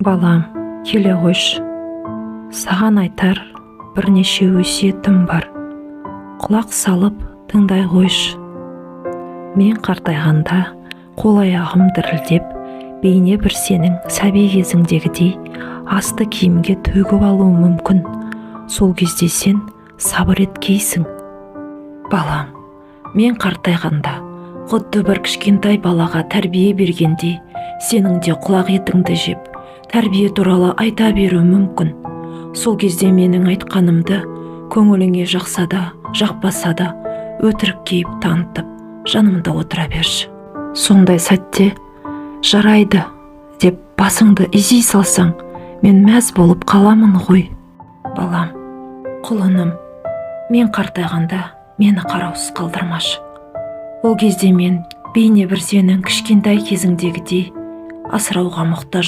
Балам, келе қойшы. Саған айтар бірнеше өсиетім бар. Құлақ салып тыңдай қойшы. Мен қартайғанда қол аяғым дірілдеп, бейне бір сенің сәби кезіңдегідей асты киімге төгіп алуы мүмкін. Сол кезде сен сабыр еткейсің. Балам, мен қартайғанда құдды бір кішкентай балаға тәрбие бергендей, сенің де құлақ етіңді жеп, тәрбие туралы айта беру мүмкін. Сол кезде менің айтқанымды көңіліңе жақса да, жақпаса да, өтірік кейіп танытып, жанымда отыра берші. Сондай сәтте жарайды деп басыңды изей салсаң, мен мәз болып қаламын ғой. Балам, құлыным, мен қартайғанда мені қараусыз қалдырмашы. Ол кезде мен бейне бір сенің кішкентай кезіңдегідей асырауға мұқтаж